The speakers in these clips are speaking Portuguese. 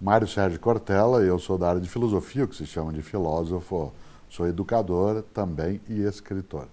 Mário Sérgio Cortella, eu sou da área de filosofia, o que se chama de filósofo, sou educador também e escritor.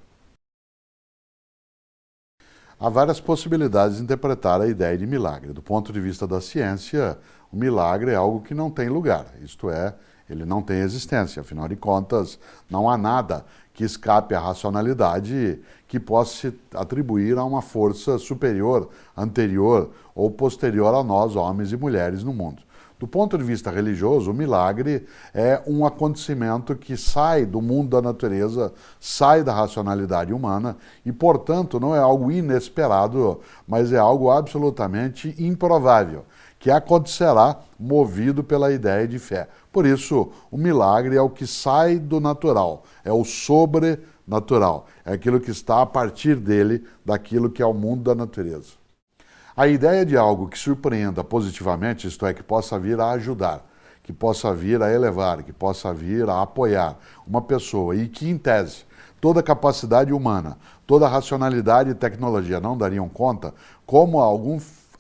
Há várias possibilidades de interpretar a ideia de milagre. Do ponto de vista da ciência, o milagre é algo que não tem lugar, isto é, ele não tem existência. Afinal de contas, não há nada que escape à racionalidade que possa se atribuir a uma força superior, anterior ou posterior a nós, homens e mulheres, no mundo. Do ponto de vista religioso, o milagre é um acontecimento que sai do mundo da natureza, sai da racionalidade humana e, portanto, não é algo inesperado, mas é algo absolutamente improvável, que acontecerá movido pela ideia de fé. Por isso, o milagre é o que sai do natural, é o sobrenatural, é aquilo que está a partir dele, daquilo que é o mundo da natureza. A ideia de algo que surpreenda positivamente, isto é, que possa vir a ajudar, que possa vir a elevar, que possa vir a apoiar uma pessoa e que, em tese, toda a capacidade humana, toda a racionalidade e tecnologia não dariam conta, como algum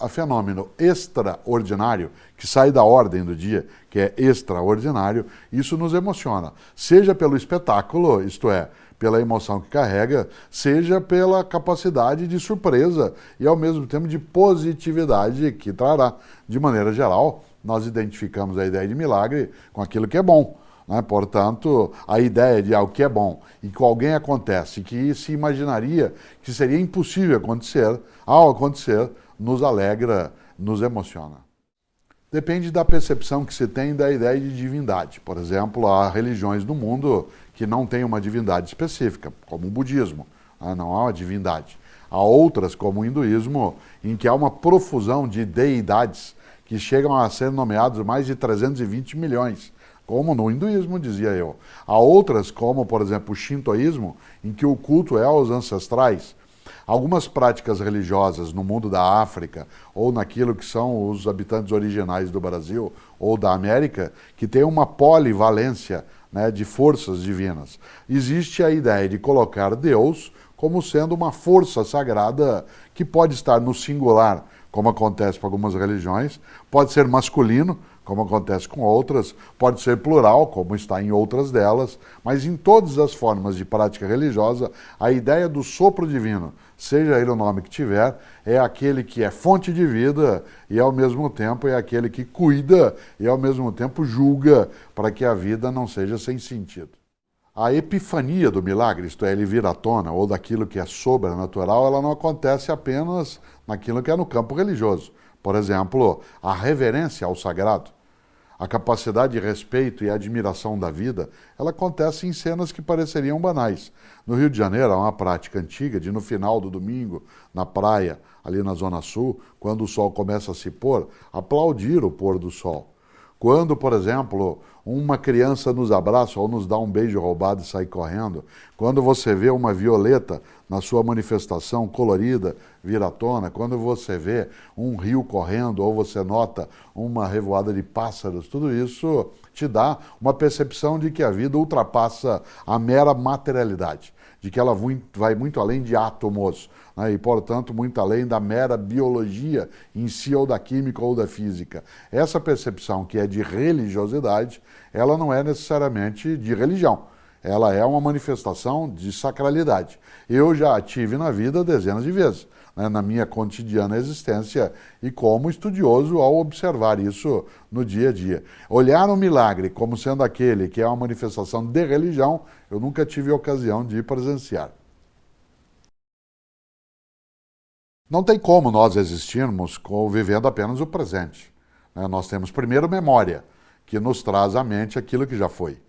fenômeno extraordinário, que sai da ordem do dia, que é extraordinário, isso nos emociona. Seja pelo espetáculo, isto é, pela emoção que carrega, seja pela capacidade de surpresa e, ao mesmo tempo, de positividade que trará. De maneira geral, nós identificamos a ideia de milagre com aquilo que é bom. Portanto, a ideia de algo que é bom e que alguém acontece, que se imaginaria que seria impossível acontecer, ao acontecer, nos alegra, nos emociona. Depende da percepção que se tem da ideia de divindade. Por exemplo, há religiões no mundo que não têm uma divindade específica, como o budismo, não há uma divindade. Há outras, como o hinduísmo, em que há uma profusão de deidades que chegam a ser nomeados mais de 320 milhões, como no hinduísmo, dizia eu. Há outras, como, por exemplo, o shintoísmo, em que o culto é aos ancestrais. Algumas práticas religiosas no mundo da África ou naquilo que são os habitantes originais do Brasil ou da América, que tem uma polivalência, de forças divinas. Existe a ideia de colocar Deus como sendo uma força sagrada que pode estar no singular, como acontece com algumas religiões, pode ser masculino, como acontece com outras, pode ser plural, como está em outras delas, mas em todas as formas de prática religiosa, a ideia do sopro divino, seja ele o nome que tiver, é aquele que é fonte de vida e, ao mesmo tempo, é aquele que cuida e, ao mesmo tempo, julga para que a vida não seja sem sentido. A epifania do milagre, isto é, ele vir à tona, ou daquilo que é sobrenatural, ela não acontece apenas naquilo que é no campo religioso. Por exemplo, a reverência ao sagrado, a capacidade de respeito e admiração da vida, ela acontece em cenas que pareceriam banais. No Rio de Janeiro, há uma prática antiga de, no final do domingo, na praia, ali na Zona Sul, quando o sol começa a se pôr, aplaudir o pôr do sol. Quando, por exemplo, uma criança nos abraça ou nos dá um beijo roubado e sai correndo, quando você vê uma violeta na sua manifestação colorida vir à tona, quando você vê um rio correndo ou você nota uma revoada de pássaros, tudo isso te dá uma percepção de que a vida ultrapassa a mera materialidade, de que ela vai muito além de átomos, e, portanto, muito além da mera biologia em si, ou da química ou da física. Essa percepção que é de religiosidade, ela não é necessariamente de religião. Ela é uma manifestação de sacralidade. Eu já a tive na vida dezenas de vezes, na minha cotidiana existência e como estudioso ao observar isso no dia a dia. Olhar o milagre como sendo aquele que é uma manifestação de religião, eu nunca tive ocasião de presenciar. Não tem como nós existirmos vivendo apenas o presente. Nós temos primeiro memória, que nos traz à mente aquilo que já foi.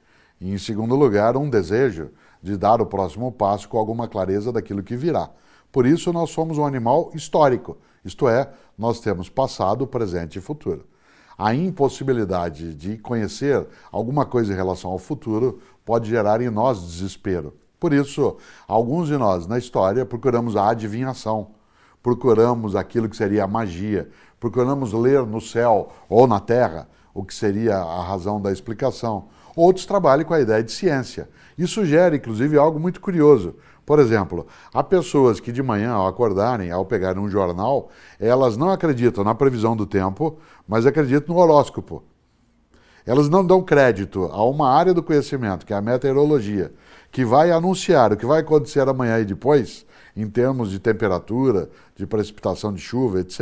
E, em segundo lugar, um desejo de dar o próximo passo com alguma clareza daquilo que virá. Por isso, nós somos um animal histórico, isto é, nós temos passado, presente e futuro. A impossibilidade de conhecer alguma coisa em relação ao futuro pode gerar em nós desespero. Por isso, alguns de nós na história procuramos a adivinhação, procuramos aquilo que seria a magia, procuramos ler no céu ou na terra o que seria a razão da explicação. Outros trabalham com a ideia de ciência. Isso gera, inclusive, algo muito curioso. Por exemplo, há pessoas que de manhã, ao acordarem, ao pegarem um jornal, elas não acreditam na previsão do tempo, mas acreditam no horóscopo. elas não dão crédito a uma área do conhecimento, que é a meteorologia, que vai anunciar o que vai acontecer amanhã e depois, em termos de temperatura, de precipitação de chuva, etc.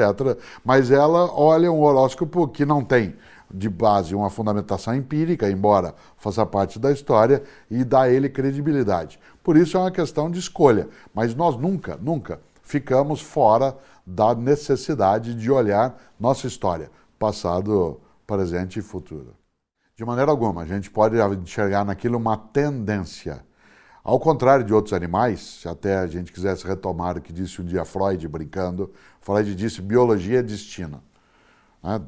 Mas ela olha um horóscopo que não tem de base uma fundamentação empírica, embora faça parte da história, e dá a ele credibilidade. Por isso é uma questão de escolha, mas nós nunca ficamos fora da necessidade de olhar nossa história, passado, presente e futuro. De maneira alguma, a gente pode enxergar naquilo uma tendência. Ao contrário de outros animais, se até a gente quisesse retomar o que disse um dia Freud brincando, Freud disse biologia é destino.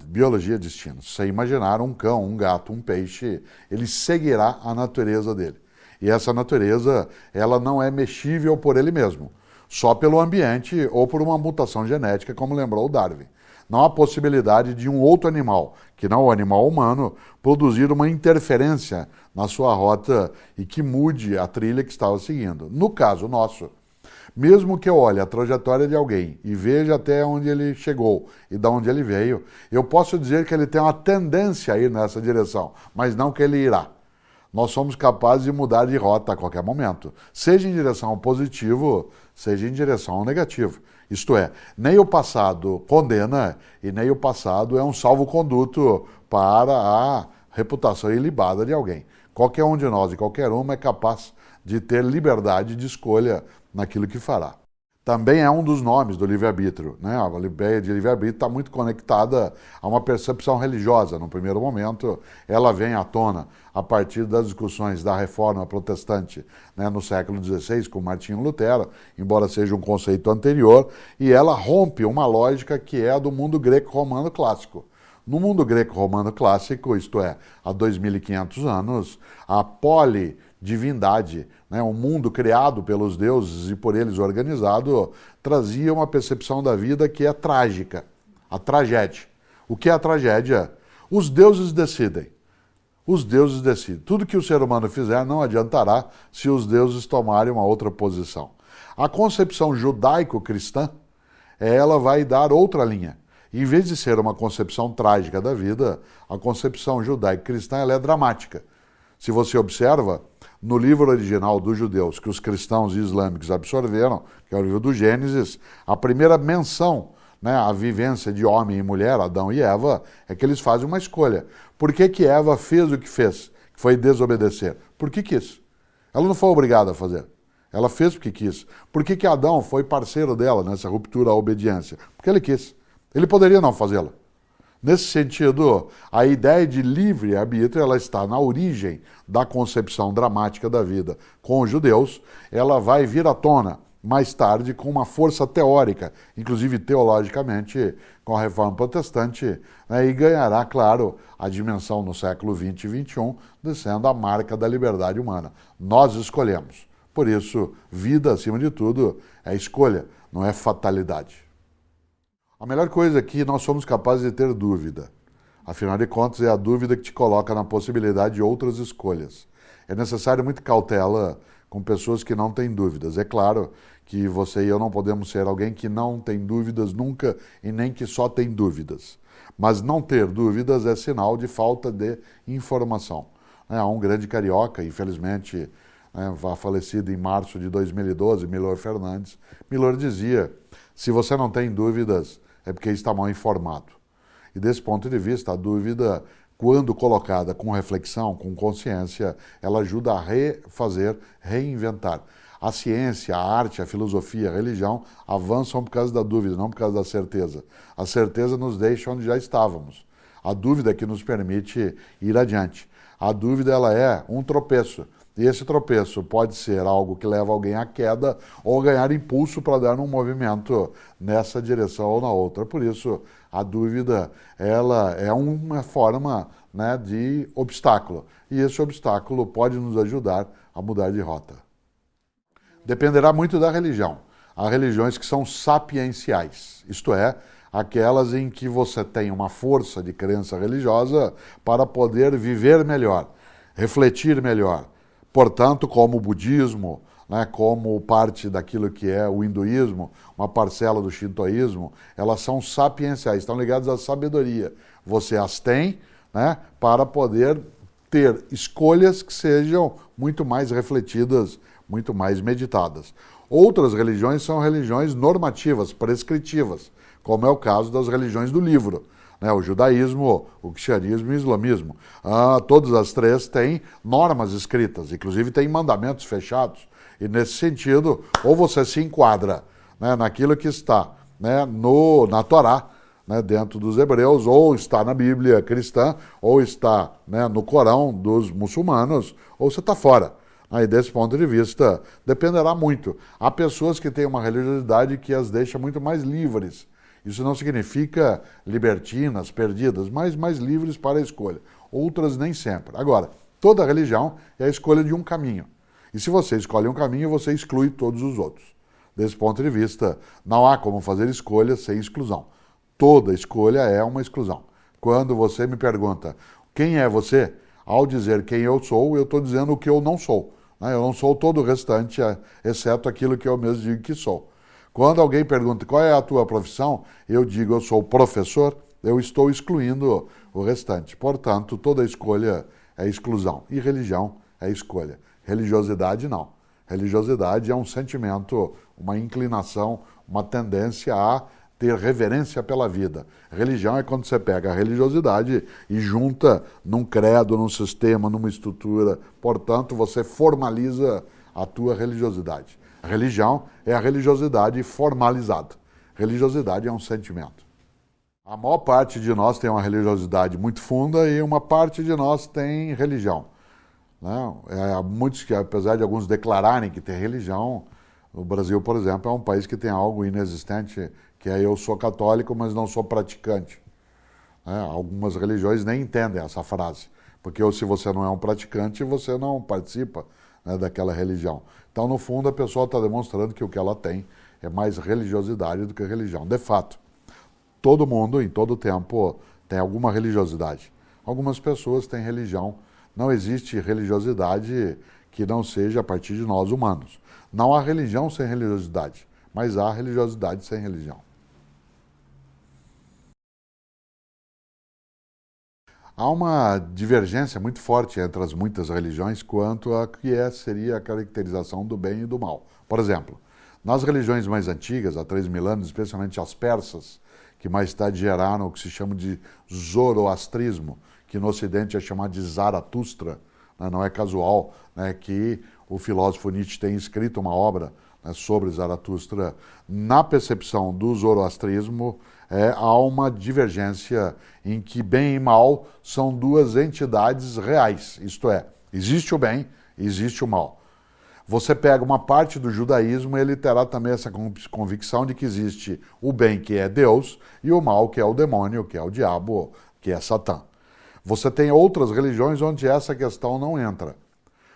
Biologia é destino. Se você imaginar um cão, um gato, um peixe, ele seguirá a natureza dele. E essa natureza, ela não é mexível por ele mesmo, só pelo ambiente ou por uma mutação genética, como lembrou o Darwin. Não há possibilidade de um outro animal, que não o animal humano, produzir uma interferência na sua rota e que mude a trilha que estava seguindo. No caso nosso, mesmo que eu olhe a trajetória de alguém e veja até onde ele chegou e de onde ele veio, eu posso dizer que ele tem uma tendência a ir nessa direção, mas não que ele irá. Nós somos capazes de mudar de rota a qualquer momento, seja em direção ao positivo, seja em direção ao negativo. Isto é, nem o passado condena e nem o passado é um salvo-conduto para a reputação ilibada de alguém. Qualquer um de nós e qualquer uma é capaz de ter liberdade de escolha naquilo que fará. Também é um dos nomes do livre-arbítrio, né? A ideia de livre-arbítrio está muito conectada a uma percepção religiosa. No primeiro momento, ela vem à tona a partir das discussões da Reforma Protestante, né, no século XVI, com Martinho Lutero, embora seja um conceito anterior, e ela rompe uma lógica que é a do mundo greco-romano clássico. No mundo greco-romano clássico, isto é, há 2.500 anos, a polidivindade, né, um mundo criado pelos deuses e por eles organizado, trazia uma percepção da vida que é trágica, a tragédia. O que é a tragédia? Os deuses decidem. Os deuses decidem. Tudo que o ser humano fizer não adiantará se os deuses tomarem uma outra posição. A concepção judaico-cristã, ela vai dar outra linha. Em vez de ser uma concepção trágica da vida, a concepção judaico-cristã ela é dramática. Se você observa, no livro original dos judeus, que os cristãos e islâmicos absorveram, que é o livro do Gênesis, a primeira menção, né, à vivência de homem e mulher, Adão e Eva, é que eles fazem uma escolha. Por que Eva fez o que fez? Que foi desobedecer. Porque quis. Ela não foi obrigada a fazer. Ela fez porque quis. Por que Adão foi parceiro dela nessa ruptura à obediência? Porque ele quis. Ele poderia não fazê-la. Nesse sentido, a ideia de livre-arbítrio ela está na origem da concepção dramática da vida. Com os judeus, ela vai vir à tona mais tarde com uma força teórica, inclusive teologicamente, com a Reforma Protestante, né, e ganhará, claro, a dimensão no século XX e XXI, sendo a marca da liberdade humana. Nós escolhemos. Por isso, vida, acima de tudo, é escolha, não é fatalidade. A melhor coisa é que nós somos capazes de ter dúvida. Afinal de contas, é a dúvida que te coloca na possibilidade de outras escolhas. É necessário muita cautela com pessoas que não têm dúvidas. É claro que você e eu não podemos ser alguém que não tem dúvidas nunca e nem que só tem dúvidas. Mas não ter dúvidas é sinal de falta de informação. Há um grande carioca, infelizmente, falecido em março de 2012, Milor Fernandes. Milor dizia, se você não tem dúvidas, é porque está mal informado. E desse ponto de vista, a dúvida, quando colocada com reflexão, com consciência, ela ajuda a refazer, reinventar. A ciência, a arte, a filosofia, a religião avançam por causa da dúvida, não por causa da certeza. A certeza nos deixa onde já estávamos. A dúvida é que nos permite ir adiante. A dúvida ela é um tropeço. E esse tropeço pode ser algo que leva alguém à queda ou ganhar impulso para dar um movimento nessa direção ou na outra. Por isso, a dúvida ela é uma forma, né, de obstáculo. E esse obstáculo pode nos ajudar a mudar de rota. Dependerá muito da religião. Há religiões que são sapienciais, isto é, aquelas em que você tem uma força de crença religiosa para poder viver melhor, refletir melhor. Portanto, como o budismo, né, como parte daquilo que é o hinduísmo, uma parcela do shintoísmo, elas são sapienciais, estão ligadas à sabedoria. Você as tem, né, para poder ter escolhas que sejam muito mais refletidas, muito mais meditadas. Outras religiões são religiões normativas, prescritivas, como é o caso das religiões do livro, né? O judaísmo, o cristianismo e o islamismo. Todas as três têm normas escritas, inclusive têm mandamentos fechados. E nesse sentido, ou você se enquadra, né, naquilo que está, né, na Torá, né, dentro dos hebreus, ou está na Bíblia cristã, ou está, né, no Corão dos muçulmanos, ou você está fora. Aí, desse ponto de vista, dependerá muito. Há pessoas que têm uma religiosidade que as deixa muito mais livres. Isso não significa libertinas, perdidas, mas mais livres para a escolha. Outras nem sempre. Agora, toda religião é a escolha de um caminho. E se você escolhe um caminho, você exclui todos os outros. Desse ponto de vista, não há como fazer escolha sem exclusão. Toda escolha é uma exclusão. Quando você me pergunta quem é você, ao dizer quem eu estou dizendo o que eu não sou. Eu não sou todo o restante, exceto aquilo que eu mesmo digo que sou. Quando alguém pergunta qual é a tua profissão, eu digo eu sou professor, eu estou excluindo o restante. Portanto, toda escolha é exclusão e religião é escolha. Religiosidade não. Religiosidade é um sentimento, uma inclinação, uma tendência a ter reverência pela vida. Religião é quando você pega a religiosidade e junta num credo, num sistema, numa estrutura. Portanto, você formaliza a tua religiosidade. A religião é a religiosidade formalizada. Religiosidade é um sentimento. A maior parte de nós tem uma religiosidade muito funda e uma parte de nós tem religião. Muitos que, apesar de alguns declararem que tem religião, o Brasil, por exemplo, é um país que tem algo inexistente, que é eu sou católico, mas não sou praticante. Algumas religiões nem entendem essa frase, porque se você não é um praticante, você não participa, né, daquela religião. Então, no fundo, a pessoa está demonstrando que o que ela tem é mais religiosidade do que religião. De fato, todo mundo, em todo tempo, tem alguma religiosidade. Algumas pessoas têm religião. Não existe religiosidade que não seja a partir de nós humanos. Não há religião sem religiosidade, mas há religiosidade sem religião. Há uma divergência muito forte entre as muitas religiões quanto a que seria a caracterização do bem e do mal. Por exemplo, nas religiões mais antigas, há 3.000 anos, especialmente as persas, que mais tarde geraram o que se chama de zoroastrismo, que no Ocidente é chamado de Zaratustra, né? Não é casual, né, que o filósofo Nietzsche tenha escrito uma obra, né, sobre Zaratustra. Na percepção do zoroastrismo, há uma divergência em que bem e mal são duas entidades reais, isto é, existe o bem e existe o mal. Você pega uma parte do judaísmo, ele terá também essa convicção de que existe o bem, que é Deus, e o mal, que é o demônio, que é o diabo, que é Satã. Você tem outras religiões onde essa questão não entra.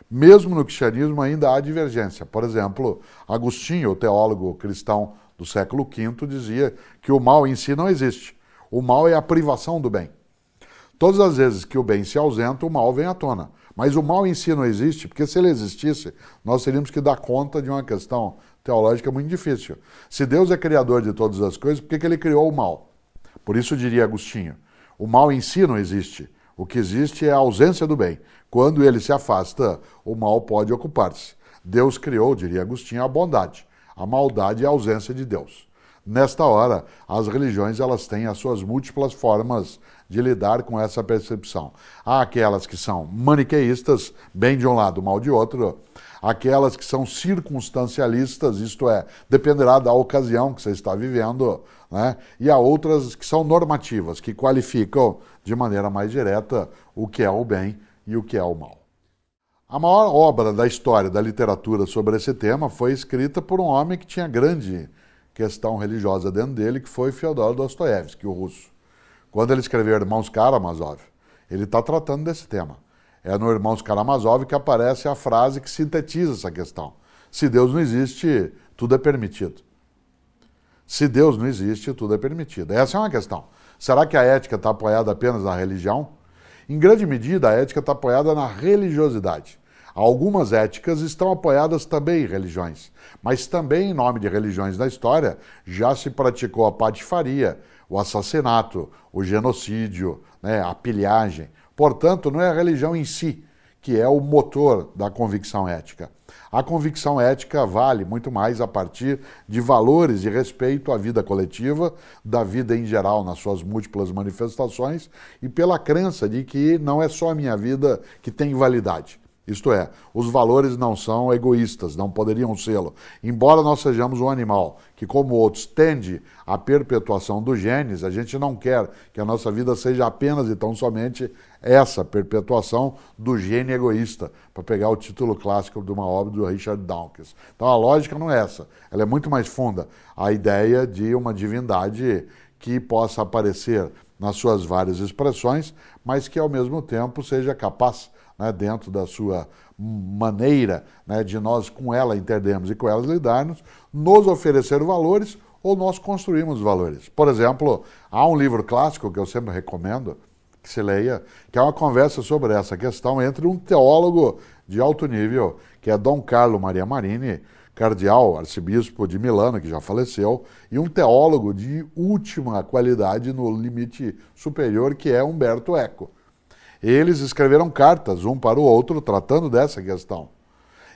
Mesmo no cristianismo ainda há divergência. Por exemplo, Agostinho, o teólogo cristão do século V, dizia que o mal em si não existe. O mal é a privação do bem. Todas as vezes que o bem se ausenta, o mal vem à tona. Mas o mal em si não existe, porque se ele existisse, nós teríamos que dar conta de uma questão teológica muito difícil. Se Deus é criador de todas as coisas, por que ele criou o mal? Por isso diria Agostinho, o mal em si não existe. O que existe é a ausência do bem. Quando ele se afasta, o mal pode ocupar-se. Deus criou, diria Agostinho, a bondade. A maldade é a ausência de Deus. Nesta hora, as religiões elas têm as suas múltiplas formas de lidar com essa percepção. Há aquelas que são maniqueístas, bem de um lado, mal de outro. Aquelas que são circunstancialistas, isto é, dependerá da ocasião que você está vivendo, né? E há outras que são normativas, que qualificam de maneira mais direta o que é o bem e o que é o mal. A maior obra da história da literatura sobre esse tema foi escrita por um homem que tinha grande questão religiosa dentro dele, que foi Fyodor Dostoiévski, o russo. Quando ele escreveu Irmãos Karamazov, ele está tratando desse tema. É no Irmãos Karamazov que aparece a frase que sintetiza essa questão. Se Deus não existe, tudo é permitido. Se Deus não existe, tudo é permitido. Essa é uma questão. Será que a ética está apoiada apenas na religião? Em grande medida, a ética está apoiada na religiosidade. Algumas éticas estão apoiadas também em religiões, mas também em nome de religiões da história já se praticou a patifaria, o assassinato, o genocídio, né, a pilhagem. Portanto, não é a religião em si que é o motor da convicção ética. A convicção ética vale muito mais a partir de valores de respeito à vida coletiva, da vida em geral nas suas múltiplas manifestações e pela crença de que não é só a minha vida que tem validade. Isto é, os valores não são egoístas, não poderiam sê-lo. Embora nós sejamos um animal que, como outros, tende à perpetuação dos genes, a gente não quer que a nossa vida seja apenas e tão somente essa perpetuação do gene egoísta, para pegar o título clássico de uma obra do Richard Dawkins. Então a lógica não é essa, ela é muito mais funda. A ideia de uma divindade que possa aparecer nas suas várias expressões, mas que ao mesmo tempo seja capaz, né, dentro da sua maneira, né, de nós com ela entendermos e com ela lidarmos, nos oferecer valores ou nós construímos valores. Por exemplo, há um livro clássico que eu sempre recomendo que se leia, que é uma conversa sobre essa questão entre um teólogo de alto nível, que é Dom Carlo Maria Marini, cardeal, arcebispo de Milano, que já faleceu, e um teólogo de última qualidade no limite superior, que é Umberto Eco. Eles escreveram cartas um para o outro tratando dessa questão.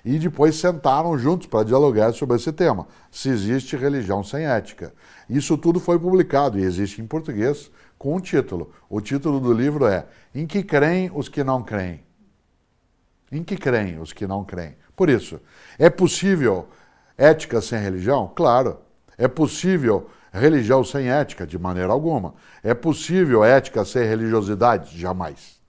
E depois sentaram juntos para dialogar sobre esse tema. Se existe religião sem ética. Isso tudo foi publicado e existe em português com um título. O título do livro é Em que creem os que não creem? Em que creem os que não creem? Por isso, é possível ética sem religião? Claro. É possível religião sem ética? De maneira alguma. É possível ética sem religiosidade? Jamais.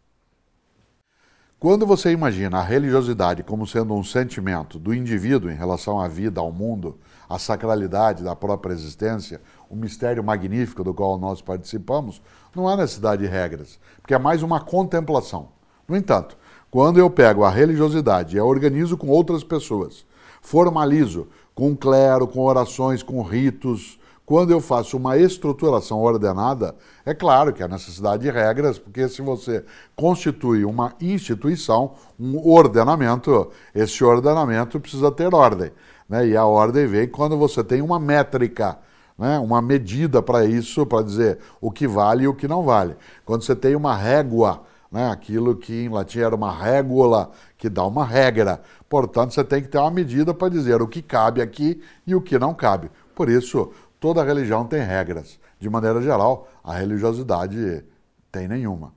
Quando você imagina a religiosidade como sendo um sentimento do indivíduo em relação à vida, ao mundo, à sacralidade da própria existência, o mistério magnífico do qual nós participamos, não há necessidade de regras, porque é mais uma contemplação. No entanto, quando eu pego a religiosidade e a organizo com outras pessoas, formalizo com clero, com orações, com ritos, quando eu faço uma estruturação ordenada, é claro que há necessidade de regras, porque se você constitui uma instituição, um ordenamento, esse ordenamento precisa ter ordem, né? E a ordem vem quando você tem uma métrica, né? Uma medida para isso, para dizer o que vale e o que não vale. Quando você tem uma régua, né? Aquilo que em latim era uma régula, que dá uma regra. Portanto, você tem que ter uma medida para dizer o que cabe aqui e o que não cabe. Por isso, toda religião tem regras. De maneira geral, a religiosidade tem nenhuma.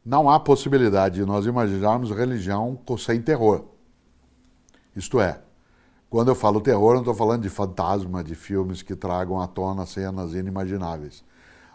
Não há possibilidade de nós imaginarmos religião sem terror. Isto é, quando eu falo terror, não estou falando de fantasma, de filmes que tragam à tona cenas inimagináveis.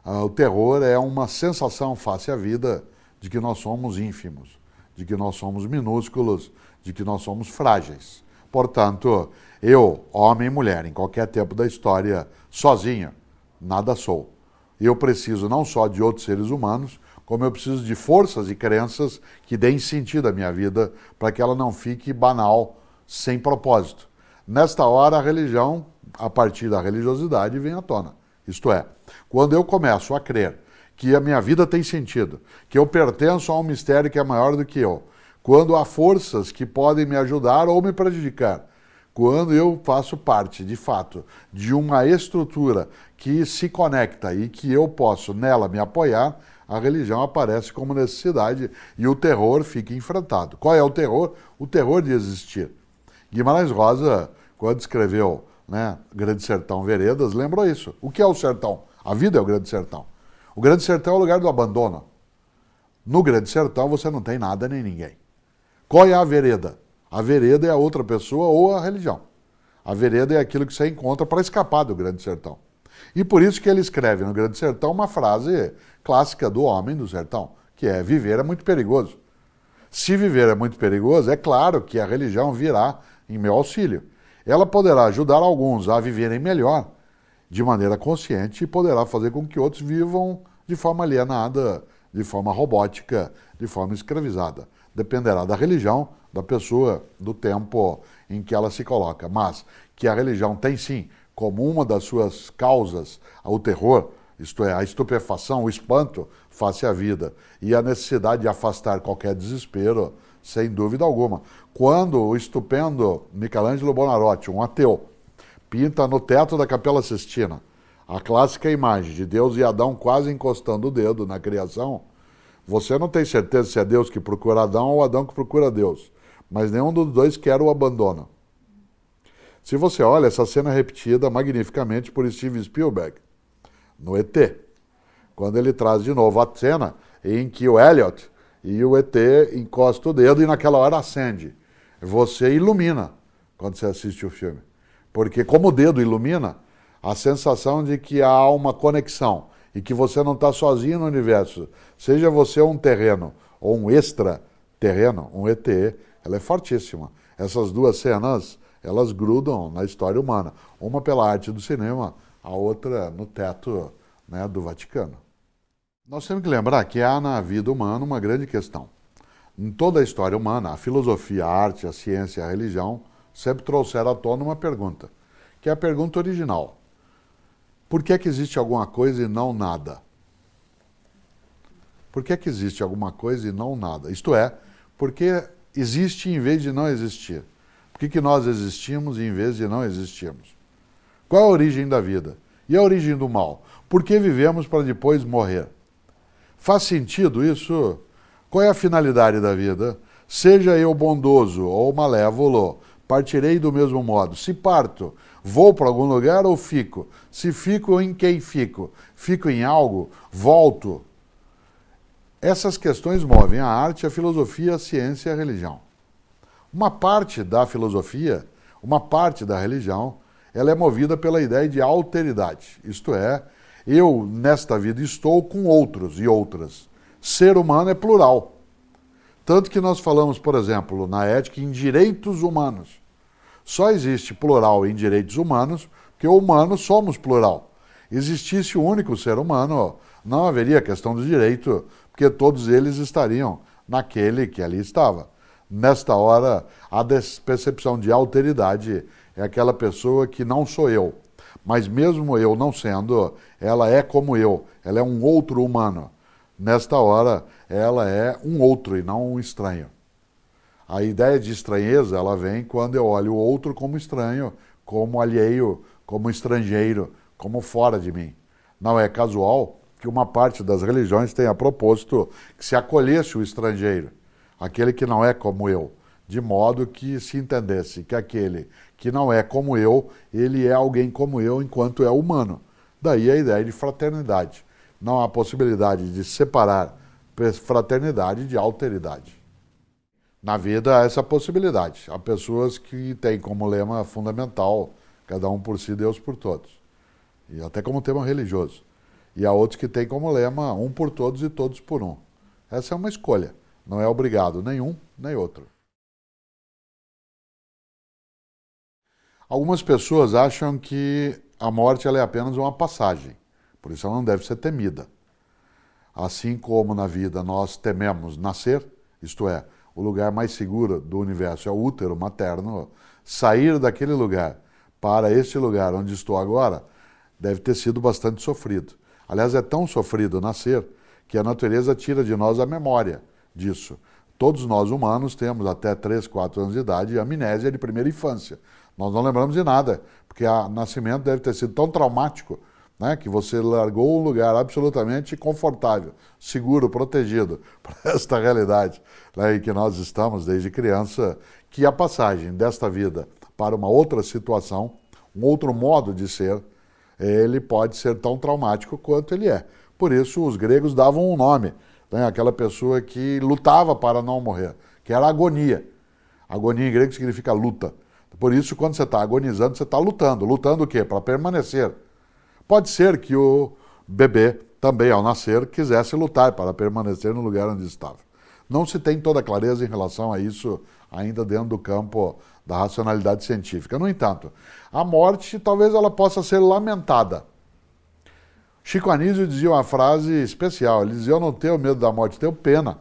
O terror é uma sensação face à vida de que nós somos ínfimos, de que nós somos minúsculos, de que nós somos frágeis. Portanto, eu, homem e mulher, em qualquer tempo da história, sozinho, nada sou. Eu preciso não só de outros seres humanos, como eu preciso de forças e crenças que deem sentido à minha vida para que ela não fique banal, sem propósito. Nesta hora, a religião, a partir da religiosidade, vem à tona. Isto é, quando eu começo a crer que a minha vida tem sentido, que eu pertenço a um mistério que é maior do que eu, quando há forças que podem me ajudar ou me prejudicar, quando eu faço parte, de fato, de uma estrutura que se conecta e que eu posso nela me apoiar, a religião aparece como necessidade e o terror fica enfrentado. Qual é o terror? O terror de existir. Guimarães Rosa, quando escreveu, né, Grande Sertão Veredas, lembrou isso. O que é o sertão? A vida é o Grande Sertão. O Grande Sertão é o lugar do abandono. No Grande Sertão você não tem nada nem ninguém. Qual é a vereda? A vereda é a outra pessoa ou a religião. A vereda é aquilo que você encontra para escapar do Grande Sertão. E por isso que ele escreve no Grande Sertão uma frase clássica do homem do sertão, que é: viver é muito perigoso. Se viver é muito perigoso, é claro que a religião virá em meu auxílio. Ela poderá ajudar alguns a viverem melhor, de maneira consciente, e poderá fazer com que outros vivam de forma alienada, de forma robótica, de forma escravizada. Dependerá da religião, da pessoa, do tempo em que ela se coloca. Mas que a religião tem sim, como uma das suas causas, o terror, isto é, a estupefação, o espanto face à vida e a necessidade de afastar qualquer desespero, sem dúvida alguma. Quando o estupendo Michelangelo Buonarroti, um ateu, pinta no teto da Capela Sistina a clássica imagem de Deus e Adão quase encostando o dedo na criação, você não tem certeza se é Deus que procura Adão ou Adão que procura Deus. Mas nenhum dos dois quer o abandono. Se você olha, essa cena é repetida magnificamente por Steven Spielberg, no ET, quando ele traz de novo a cena em que o Elliot e o ET encostam o dedo e naquela hora acende. Você ilumina quando você assiste o filme. Porque como o dedo ilumina, a sensação de que há uma conexão e que você não está sozinho no universo, seja você um terreno ou um extraterreno, um ET, ela é fortíssima. Essas duas cenas, elas grudam na história humana. Uma pela arte do cinema, a outra no teto, né, do Vaticano. Nós temos que lembrar que há na vida humana uma grande questão. Em toda a história humana, a filosofia, a arte, a ciência e a religião sempre trouxeram à tona uma pergunta, que é a pergunta original. Por que é que existe alguma coisa e não nada? Por que é que existe alguma coisa e não nada? Isto é, porque existe em vez de não existir. Por que nós existimos em vez de não existirmos? Qual é a origem da vida? E a origem do mal? Por que vivemos para depois morrer? Faz sentido isso? Qual é a finalidade da vida? Seja eu bondoso ou malévolo, partirei do mesmo modo. Se parto, vou para algum lugar ou fico? Se fico, em quem fico? Fico em algo? Volto? Essas questões movem a arte, a filosofia, a ciência e a religião. Uma parte da filosofia, uma parte da religião, ela é movida pela ideia de alteridade. Isto é, eu, nesta vida, estou com outros e outras. Ser humano é plural. Tanto que nós falamos, por exemplo, na ética, em direitos humanos. Só existe plural em direitos humanos porque humanos somos plural. Existisse o único ser humano, não haveria questão do direito, porque todos eles estariam naquele que ali estava. Nesta hora, a percepção de alteridade é aquela pessoa que não sou eu. Mas mesmo eu não sendo, ela é como eu, ela é um outro humano. Nesta hora, ela é um outro e não um estranho. A ideia de estranheza, ela vem quando eu olho o outro como estranho, como alheio, como estrangeiro, como fora de mim. Não é casual que uma parte das religiões tenha proposto que se acolhesse o estrangeiro, aquele que não é como eu, de modo que se entendesse que aquele que não é como eu, ele é alguém como eu enquanto é humano. Daí a ideia de fraternidade. Não há possibilidade de separar fraternidade de alteridade. Na vida há essa possibilidade. Há pessoas que têm como lema fundamental, cada um por si, Deus por todos. E até como tema religioso. E há outros que têm como lema, um por todos e todos por um. Essa é uma escolha. Não é obrigado nenhum nem outro. Algumas pessoas acham que a morte ela é apenas uma passagem. Por isso ela não deve ser temida. Assim como na vida nós tememos nascer, isto é, o lugar mais seguro do universo é o útero materno, sair daquele lugar para este lugar onde estou agora deve ter sido bastante sofrido. Aliás, é tão sofrido nascer que a natureza tira de nós a memória disso. Todos nós humanos temos até 3, 4 anos de idade amnésia de primeira infância. Nós não lembramos de nada, porque o nascimento deve ter sido tão traumático, né, que você largou um lugar absolutamente confortável, seguro, protegido para esta realidade, né, em que nós estamos desde criança, que a passagem desta vida para uma outra situação, um outro modo de ser, ele pode ser tão traumático quanto ele é. Por isso os gregos davam um nome, né, aquela pessoa que lutava para não morrer, que era agonia. Agonia em grego significa luta. Por isso, quando você está agonizando, você está lutando. Lutando o quê? Para permanecer. Pode ser que o bebê, também ao nascer, quisesse lutar para permanecer no lugar onde estava. Não se tem toda a clareza em relação a isso ainda dentro do campo da racionalidade científica. No entanto, a morte talvez ela possa ser lamentada. Chico Anísio dizia uma frase especial. Ele dizia, eu não tenho medo da morte, eu tenho pena.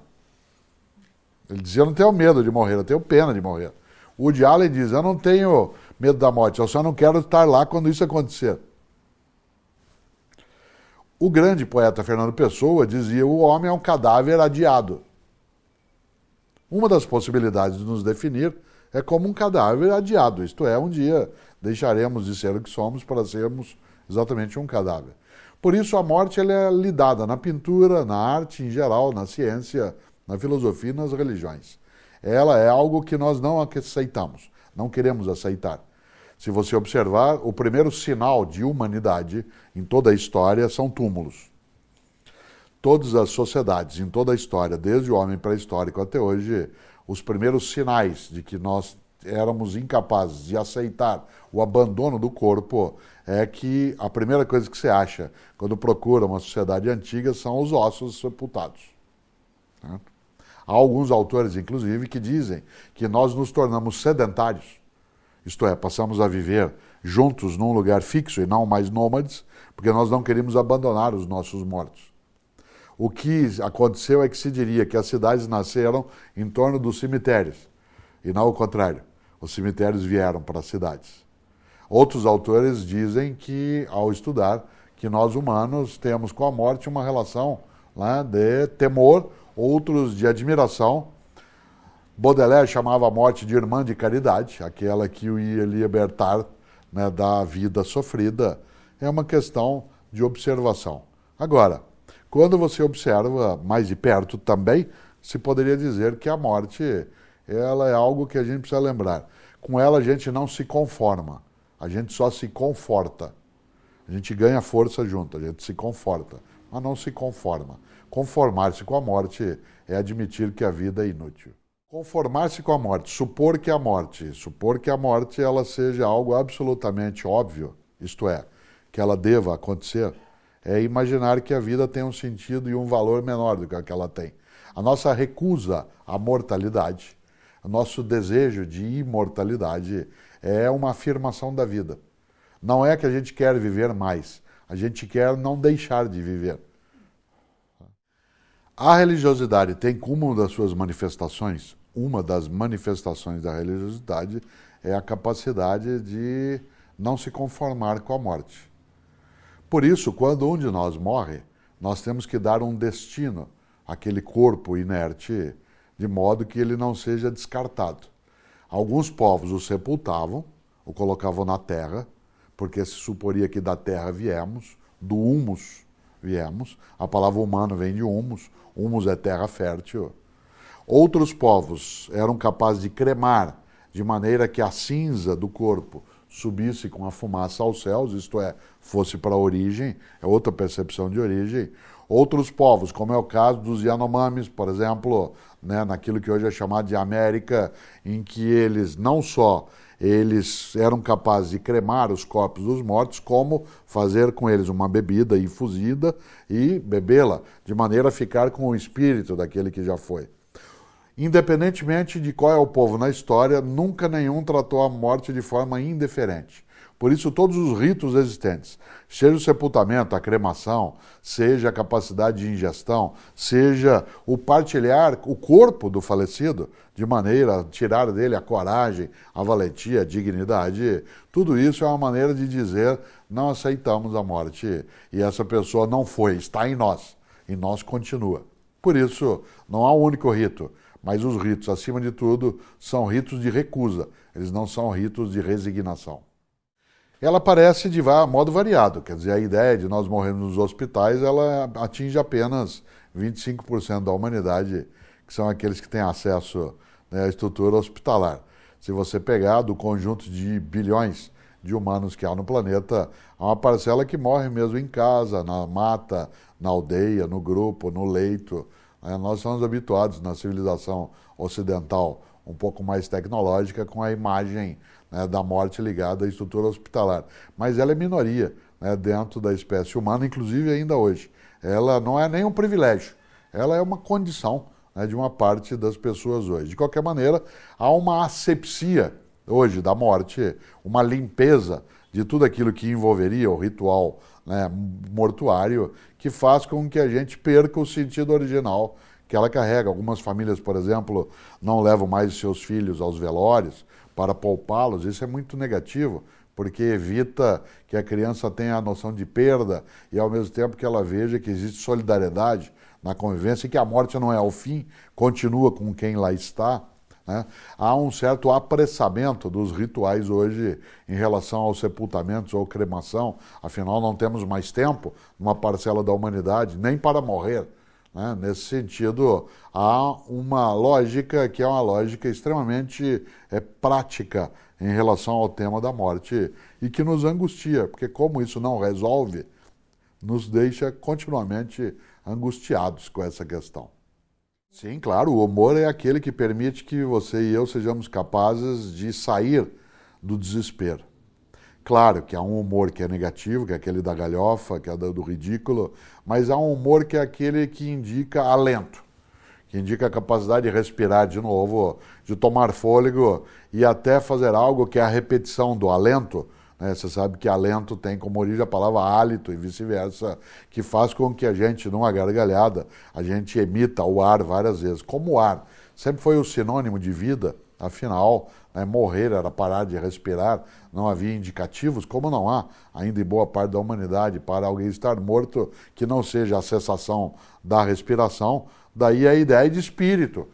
Ele dizia, eu não tenho medo de morrer, eu tenho pena de morrer. O Woody Allen diz, eu não tenho medo da morte, eu só não quero estar lá quando isso acontecer. O grande poeta Fernando Pessoa dizia, o homem é um cadáver adiado. Uma das possibilidades de nos definir é como um cadáver adiado, isto é, um dia deixaremos de ser o que somos para sermos exatamente um cadáver. Por isso a morte ela é lidada na pintura, na arte em geral, na ciência, na filosofia e nas religiões. Ela é algo que nós não aceitamos, não queremos aceitar. Se você observar, o primeiro sinal de humanidade em toda a história são túmulos. Todas as sociedades em toda a história, desde o homem pré-histórico até hoje, os primeiros sinais de que nós éramos incapazes de aceitar o abandono do corpo é que a primeira coisa que você acha quando procura uma sociedade antiga são os ossos sepultados. Há alguns autores, inclusive, que dizem que nós nos tornamos sedentários, isto é, passamos a viver juntos num lugar fixo e não mais nômades, porque nós não queríamos abandonar os nossos mortos. O que aconteceu é que se diria que as cidades nasceram em torno dos cemitérios, e não o contrário. Os cemitérios vieram para as cidades. Outros autores dizem que, ao estudar, que nós humanos temos com a morte uma relação, né, de temor, outros de admiração. Baudelaire chamava a morte de irmã de caridade, aquela que o ia libertar, né, da vida sofrida. É uma questão de observação. Agora, quando você observa mais de perto também, se poderia dizer que a morte ela é algo que a gente precisa lembrar. Com ela a gente não se conforma, a gente só se conforta. A gente ganha força junto, a gente se conforta, mas não se conforma. Conformar-se com a morte é admitir que a vida é inútil. Conformar-se com a morte, supor que a morte ela seja algo absolutamente óbvio, isto é, que ela deva acontecer, é imaginar que a vida tem um sentido e um valor menor do que a que ela tem. A nossa recusa à mortalidade, o nosso desejo de imortalidade é uma afirmação da vida. Não é que a gente quer viver mais, a gente quer não deixar de viver. A religiosidade tem como uma das suas manifestações, uma das manifestações da religiosidade é a capacidade de não se conformar com a morte. Por isso, quando um de nós morre, nós temos que dar um destino àquele corpo inerte, de modo que ele não seja descartado. Alguns povos o sepultavam, o colocavam na terra, porque se suporia que da terra viemos, do humus viemos. A palavra humano vem de humus, humus é terra fértil. Outros povos eram capazes de cremar, de maneira que a cinza do corpo subisse com a fumaça aos céus, isto é, fosse para a origem, é outra percepção de origem. Outros povos, como é o caso dos Yanomamis, por exemplo, né, naquilo que hoje é chamado de América, em que eles não só eles eram capazes de cremar os corpos dos mortos, como fazer com eles uma bebida infusida e bebê-la, de maneira a ficar com o espírito daquele que já foi. Independentemente de qual é o povo na história, nunca nenhum tratou a morte de forma indiferente. Por isso, todos os ritos existentes, seja o sepultamento, a cremação, seja a capacidade de ingestão, seja o partilhar o corpo do falecido, de maneira a tirar dele a coragem, a valentia, a dignidade, tudo isso é uma maneira de dizer, não aceitamos a morte e essa pessoa não foi, está em nós continua. Por isso, não há um único rito. Mas os ritos, acima de tudo, são ritos de recusa, eles não são ritos de resignação. Ela aparece de modo variado, quer dizer, a ideia de nós morrermos nos hospitais, ela atinge apenas 25% da humanidade, que são aqueles que têm acesso, né, à estrutura hospitalar. Se você pegar do conjunto de bilhões de humanos que há no planeta, há uma parcela que morre mesmo em casa, na mata, na aldeia, no grupo, no leito. Nós estamos habituados na civilização ocidental, um pouco mais tecnológica, com a imagem, né, da morte ligada à estrutura hospitalar. Mas ela é minoria, né, dentro da espécie humana, inclusive ainda hoje. Ela não é nem um privilégio, ela é uma condição, né, de uma parte das pessoas hoje. De qualquer maneira, há uma asepsia hoje da morte, uma limpeza de tudo aquilo que envolveria o ritual, né, mortuário, que faz com que a gente perca o sentido original que ela carrega. Algumas famílias, por exemplo, não levam mais seus filhos aos velórios para poupá-los. Isso é muito negativo, porque evita que a criança tenha a noção de perda e, ao mesmo tempo, que ela veja que existe solidariedade na convivência e que a morte não é o fim, continua com quem lá está. né? Há um certo apressamento dos rituais hoje em relação aos sepultamentos ou cremação, afinal não temos mais tempo, uma parcela da humanidade, nem para morrer, né? Nesse sentido, há uma lógica que é uma lógica extremamente prática em relação ao tema da morte e que nos angustia, porque como isso não resolve, nos deixa continuamente angustiados com essa questão. Sim, claro, o humor é aquele que permite que você e eu sejamos capazes de sair do desespero. Claro que há um humor que é negativo, que é aquele da galhofa, que é do ridículo, mas há um humor que é aquele que indica alento, que indica a capacidade de respirar de novo, de tomar fôlego e até fazer algo que é a repetição do alento, né? Você sabe que alento tem como origem a palavra hálito e vice-versa, que faz com que a gente, numa gargalhada, a gente emita o ar várias vezes. Como o ar sempre foi o sinônimo de vida, afinal, né, morrer era parar de respirar, não havia indicativos, como não há ainda em boa parte da humanidade para alguém estar morto que não seja a cessação da respiração, daí a ideia de espírito,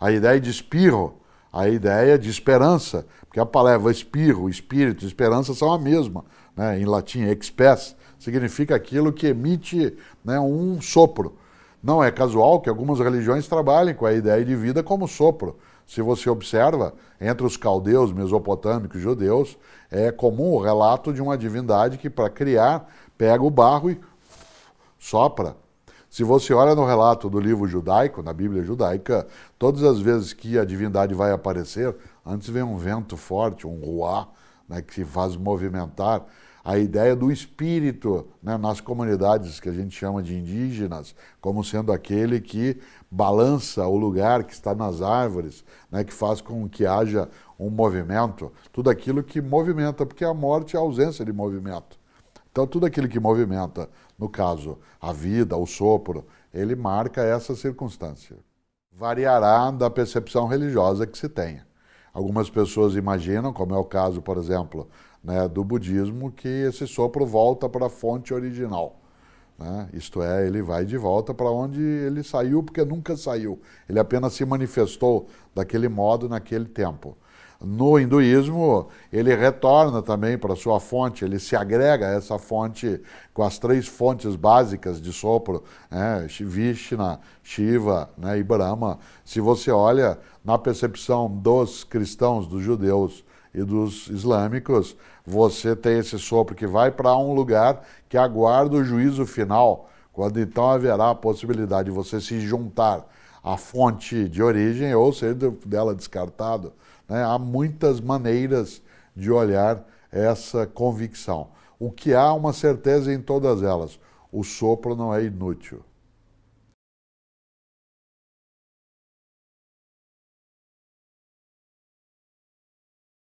a ideia de espirro, a ideia de esperança, porque a palavra espirro, espírito, esperança são a mesma, né? Em latim, expes, significa aquilo que emite, né, um sopro. Não é casual que algumas religiões trabalhem com a ideia de vida como sopro. Se você observa, entre os caldeus, mesopotâmicos, judeus, é comum o relato de uma divindade que, para criar, pega o barro e sopra. Se você olha no relato do livro judaico, na Bíblia judaica, todas as vezes que a divindade vai aparecer, antes vem um vento forte, um ruá, né, que se faz movimentar. A ideia do espírito, né, nas comunidades que a gente chama de indígenas, como sendo aquele que balança o lugar que está nas árvores, né, que faz com que haja um movimento, tudo aquilo que movimenta, porque a morte é a ausência de movimento. Então, tudo aquilo que movimenta, no caso, a vida, o sopro, ele marca essa circunstância. Variará da percepção religiosa que se tenha. Algumas pessoas imaginam, como é o caso, por exemplo, né, do budismo, que esse sopro volta para a fonte original, né? Isto é, ele vai de volta para onde ele saiu, porque nunca saiu. Ele apenas se manifestou daquele modo naquele tempo. No hinduísmo, ele retorna também para a sua fonte, ele se agrega a essa fonte com as 3 fontes básicas de sopro, né? Vishnu, Shiva, né, e Brahma. Se você olha na percepção dos cristãos, dos judeus e dos islâmicos, você tem esse sopro que vai para um lugar que aguarda o juízo final, quando então haverá a possibilidade de você se juntar à fonte de origem ou ser dela descartado. Né? Há muitas maneiras de olhar essa convicção. O que há uma certeza em todas elas: o sopro não é inútil.